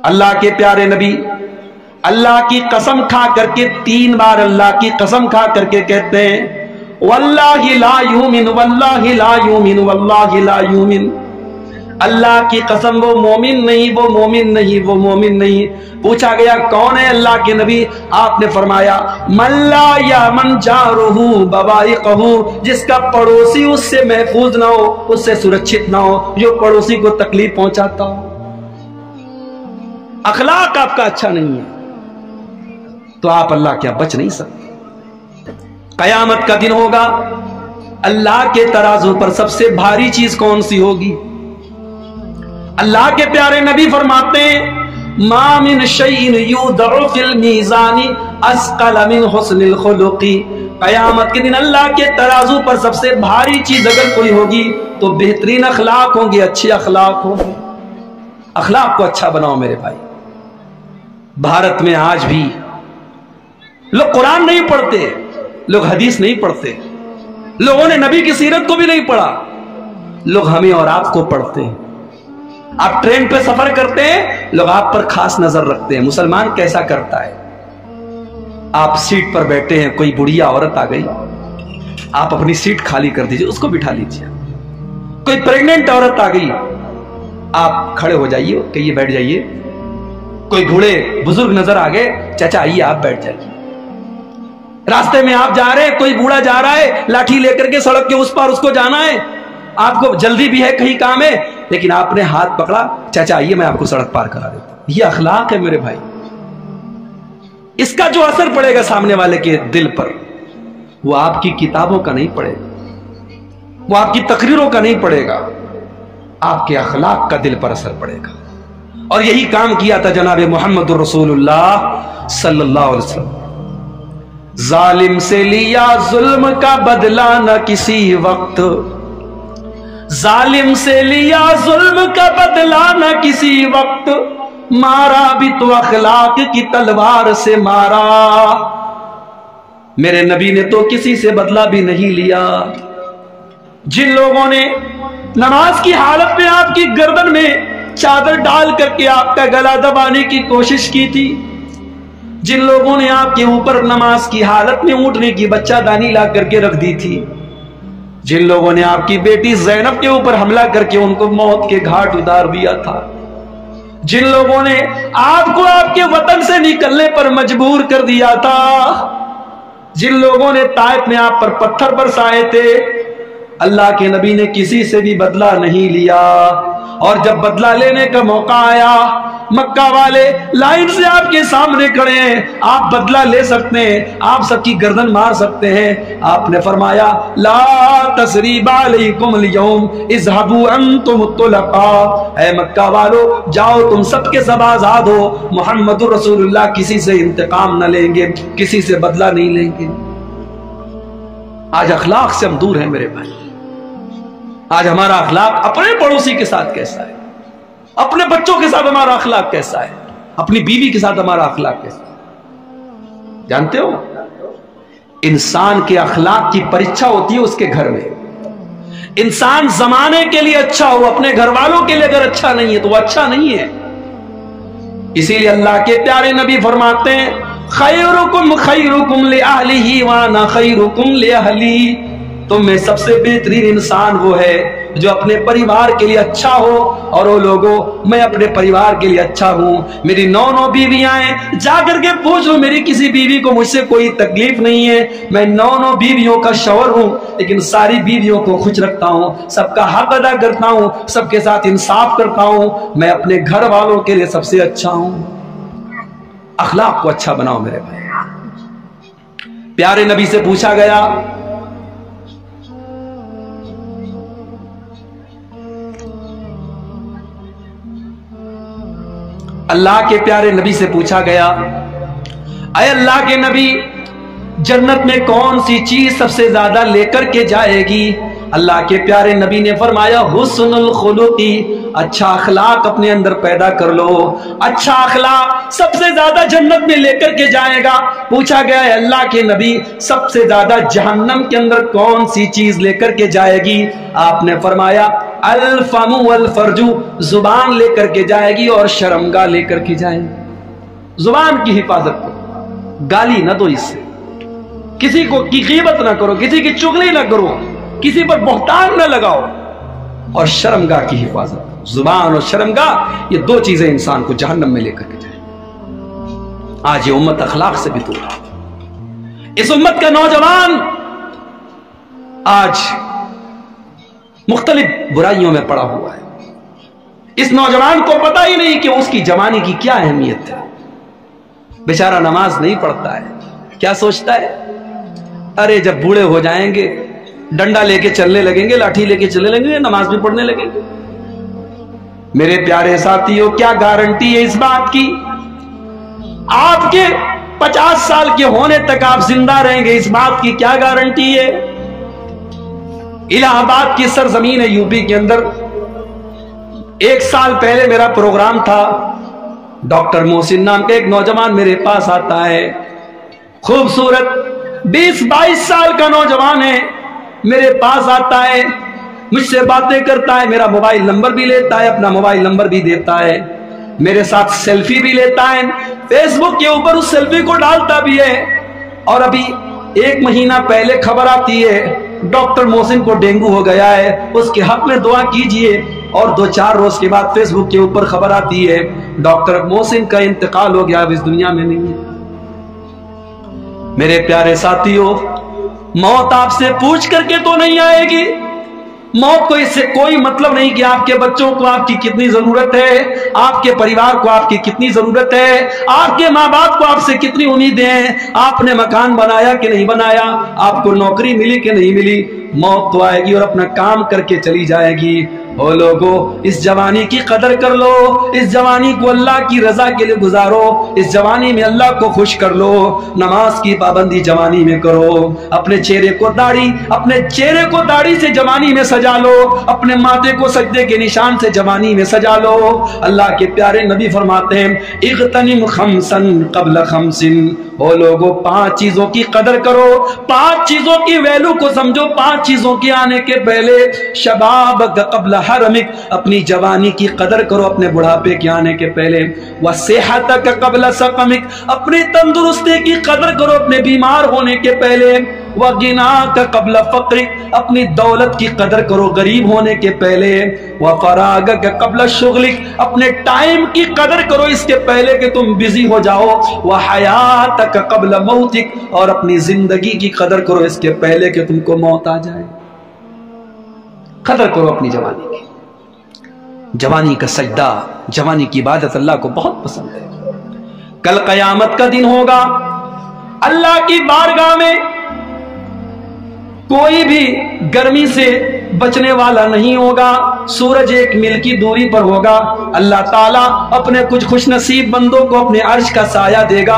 अल्लाह के प्यारे नबी अल्लाह की कसम खा करके 3 बार अल्लाह की कसम खा करके कहते हैं वल्लाहि ला युमिन वल्लाहि ला युमिन वल्लाहि ला युमिन। अल्लाह की कसम वो मोमिन नहीं, वो मोमिन नहीं, वो मोमिन नहीं। पूछा गया कौन है अल्लाह के नबी? आपने फरमाया मल्ला या मन जारुहु बवाइकहु, जिसका पड़ोसी उससे महफूज ना हो, उससे सुरक्षित ना हो, जो पड़ोसी को तकलीफ पहुंचाता हो। अखलाक आपका अच्छा नहीं है तो आप अल्लाह क्या बच नहीं सकते। कयामत का दिन होगा, अल्लाह के तराजू पर सबसे भारी चीज कौन सी होगी? अल्लाह के प्यारे नबी फरमाते हैं मा मिन शैइन युदअ फिल मीज़ानी अस्क़ल मिन हुस्निल खुलुक़ी। कयामत के दिन अल्लाह के तराजू पर सबसे भारी चीज अगर कोई होगी तो बेहतरीन अखलाक होंगे, अच्छे अखलाक होंगे। अखलाक को अच्छा बनाओ मेरे भाई। भारत में आज भी लोग कुरान नहीं पढ़ते, लोग हदीस नहीं पढ़ते, लोगों ने नबी की सीरत को भी नहीं पढ़ा, लोग हमें और आपको पढ़ते हैं। आप ट्रेन पे सफर करते हैं, लोग आप पर खास नजर रखते हैं। मुसलमान कैसा करता है? आप सीट पर बैठे हैं, कोई बुढ़िया औरत आ गई, आप अपनी सीट खाली कर दीजिए, उसको बिठा लीजिए। कोई प्रेग्नेंट औरत आ गई, आप खड़े हो जाइए, कहिए बैठ जाइए। कोई बूढ़े बुजुर्ग नजर आ गए, चाचा आइए आप बैठ जाइए। रास्ते में आप जा रहे हैं, कोई बूढ़ा जा रहा है लाठी लेकर के, सड़क के उस पार उसको जाना है, आपको जल्दी भी है, कहीं काम है, लेकिन आपने हाथ पकड़ा, चाचा आइए मैं आपको सड़क पार करा देता हूं। ये अखलाक है मेरे भाई। इसका जो असर पड़ेगा सामने वाले के दिल पर, वो आपकी किताबों का नहीं पड़ेगा, वो आपकी तकरीरों का नहीं पड़ेगा, आपके अखलाक का दिल पर असर पड़ेगा। और यही काम किया था जनाब मोहम्मद रसूलुल्लाह सल्लल्लाहु अलैहि वसल्लम। जालिम से लिया जुल्म का बदला न किसी वक्त, जालिम से लिया जुल्म का बदला न किसी वक्त, मारा भी तो अखलाक की तलवार से मारा। मेरे नबी ने तो किसी से बदला भी नहीं लिया। जिन लोगों ने नमाज की हालत में आपकी गर्दन में चादर डाल करके आपका गला दबाने की कोशिश की थी, जिन लोगों ने आपके ऊपर नमाज की हालत में ऊँटने की बच्चादानी ला करके रख दी थी, जिन लोगों ने आपकी बेटी ज़ैनब के ऊपर हमला करके उनको मौत के घाट उतार दिया था, जिन लोगों ने आपको आपके वतन से निकलने पर मजबूर कर दिया था, जिन लोगों ने ताइफ में आप पर पत्थर बरसाए थे, अल्लाह के नबी ने किसी से भी बदला नहीं लिया। और जब बदला लेने का मौका आया, मक्का वाले लाइन से आपके सामने खड़े हैं, आप बदला ले सकते हैं, आप सबकी गर्दन मार सकते हैं। आपने फरमाया ला तसरीबा अलैकुम अल-यौम इज़हबू अंतुम तुलका। ऐ मक्का वालों, जाओ तुम सबके सब आजाद हो। मुहम्मदुर रसूलुल्लाह किसी से इंतकाम न लेंगे, किसी से बदला नहीं लेंगे। आज अखलाक से हम दूर हैं मेरे भाई। आज हमारा अखलाक अपने पड़ोसी के साथ कैसा है, अपने बच्चों के साथ हमारा अखलाक कैसा है, अपनी बीवी के साथ हमारा अखलाक कैसा है? जानते हो, इंसान के अखलाक की परीक्षा होती है उसके घर में। इंसान जमाने के लिए अच्छा हो, अपने घर वालों के लिए अगर अच्छा नहीं है तो वो अच्छा नहीं है। इसीलिए अल्लाह के प्यारे नबी फरमाते हैं खैरुकुम li ahlihi व अना खैरुकुम li ahली। तुम में सबसे बेहतरीन इंसान वो है जो अपने परिवार के लिए अच्छा हो, और वो लोगों मैं अपने परिवार के लिए अच्छा हूं। मेरी 9 बीवियां हैं, जाकर के पूछो मेरी किसी बीवी को मुझसे कोई तकलीफ नहीं है। मैं 9 बीवियों का शौहर हूं, लेकिन सारी बीवियों को खुश रखता हूं, सबका हक अदा करता हूं, सबके साथ इंसाफ करता हूं। मैं अपने घर वालों के लिए सबसे अच्छा हूं। अखलाक को अच्छा बनाओ मेरे भाई। प्यारे नबी से पूछा गया अल्लाह के प्यारे नबी से पूछा गया अय अल्लाह के नबी, जन्नत में कौन सी चीज सबसे ज्यादा लेकर के जाएगी? अल्लाह के प्यारे नबी ने फरमाया हुस्नुल खुलुकी, अच्छा अखलाक अपने अंदर पैदा कर लो। अच्छा अखलाक सबसे ज्यादा जन्नत में लेकर के जाएगा। पूछा गया है अल्लाह के नबी, सबसे ज्यादा जहन्नम के अंदर कौन सी चीज लेकर के जाएगी? आपने फरमाया अल फमु वल फर्जू, जुबान लेकर के जाएगी और शर्मगाह लेकर के जाएगी। जुबान की हिफाजत करो, गाली ना दो, इससे किसी को की ग़ीबत ना करो, किसी की चुगली ना करो, किसी पर बहतान ना लगाओ, और शर्मगाह की हिफाजत। जुबान और शर्मगाह ये दो चीजें इंसान को जहन्नम में लेकर के जाए। आज ये उम्मत अखलाक से भी दूर है। इस उम्मत का नौजवान आज मुख्तलिफ बुराइयों में पड़ा हुआ है। इस नौजवान को पता ही नहीं कि उसकी जवानी की क्या अहमियत है। बेचारा नमाज नहीं पढ़ता है, क्या सोचता है, अरे जब बूढ़े हो जाएंगे डंडा लेके चलने लगेंगे, लाठी लेके चलने लगेंगे, नमाज भी पढ़ने लगेंगे। मेरे प्यारे साथियों, क्या गारंटी है इस बात की आपके 50 साल के होने तक आप जिंदा रहेंगे? इस बात की क्या गारंटी है? इलाहाबाद की सरजमीन है यूपी के अंदर, 1 साल पहले मेरा प्रोग्राम था। डॉक्टर मोहसिन नाम का एक नौजवान मेरे पास आता है, खूबसूरत 20-22 साल का नौजवान है, मेरे पास आता है, मुझसे बातें करता है, मेरा मोबाइल नंबर भी लेता है, अपना मोबाइल नंबर भी देता है, मेरे साथ सेल्फी भी लेता है, फेसबुक के ऊपर उस सेल्फी को डालता भी है। और अभी 1 महीना पहले खबर आती है डॉक्टर मोहसिन को डेंगू हो गया है, उसके हक में दुआ कीजिए। और 2-4 रोज के बाद फेसबुक के ऊपर खबर आती है डॉक्टर मोहसिन का इंतकाल हो गया, अब इस दुनिया में नहीं है। मेरे प्यारे साथियों, मौत आपसे पूछ करके तो नहीं आएगी। मौत को इससे कोई मतलब नहीं कि आपके बच्चों को आपकी कितनी जरूरत है, आपके परिवार को आपकी कितनी जरूरत है, आपके माँ बाप को आपसे कितनी उम्मीदें हैं, आपने मकान बनाया कि नहीं बनाया, आपको नौकरी मिली कि नहीं मिली। मौत तो आएगी और अपना काम करके चली जाएगी। ओ लोगों, इस जवानी की कदर कर लो, इस जवानी को अल्लाह की रजा के लिए गुजारो, इस जवानी में अल्लाह को खुश कर लो। नमाज की पाबंदी जवानी में करो, अपने चेहरे को दाढ़ी से जवानी में सजा लो, अपने माथे को सजदे के निशान से जवानी में सजा लो। अल्लाह के प्यारे नबी फरमाते हैं, इग़तनिम खम्सन क़ब्ल खम्सिन। ओ लोगों, 5 चीजों की कदर करो, 5 चीजों की वैल्यू को समझो, 5 चीजों के आने के पहले। शबाब क़ब्ल हरमिक, अपनी जवानी की कदर करो अपने बुढ़ापे के आने के पहले। व सेहतक क़ब्ल सकमिक, अपनी तंदुरुस्ती की कदर करो अपने बीमार होने के पहले। व गिनाक क़ब्ल फ़क़्रिक, अपनी दौलत की कदर करो गरीब होने के पहले। व फ़राग़क क़ब्ल शुग़लिक, अपने टाइम की कदर करो इसके पहले कि तुम बिजी हो जाओ। व हयातक क़ब्ल मौतिक, और अपनी जिंदगी की कदर करो इसके पहले कि तुमको मौत आ जाए। कदर करो अपनी जवानी की। जवानी का सजदा, जवानी की इबादत अल्लाह को बहुत पसंद है। कल क़यामत का दिन होगा, अल्लाह की बारगाह में कोई भी गर्मी से बचने वाला नहीं होगा। सूरज 1 मील की दूरी पर होगा। अल्लाह ताला अपने कुछ खुशनसीब बंदों को अपने अर्श का साया देगा।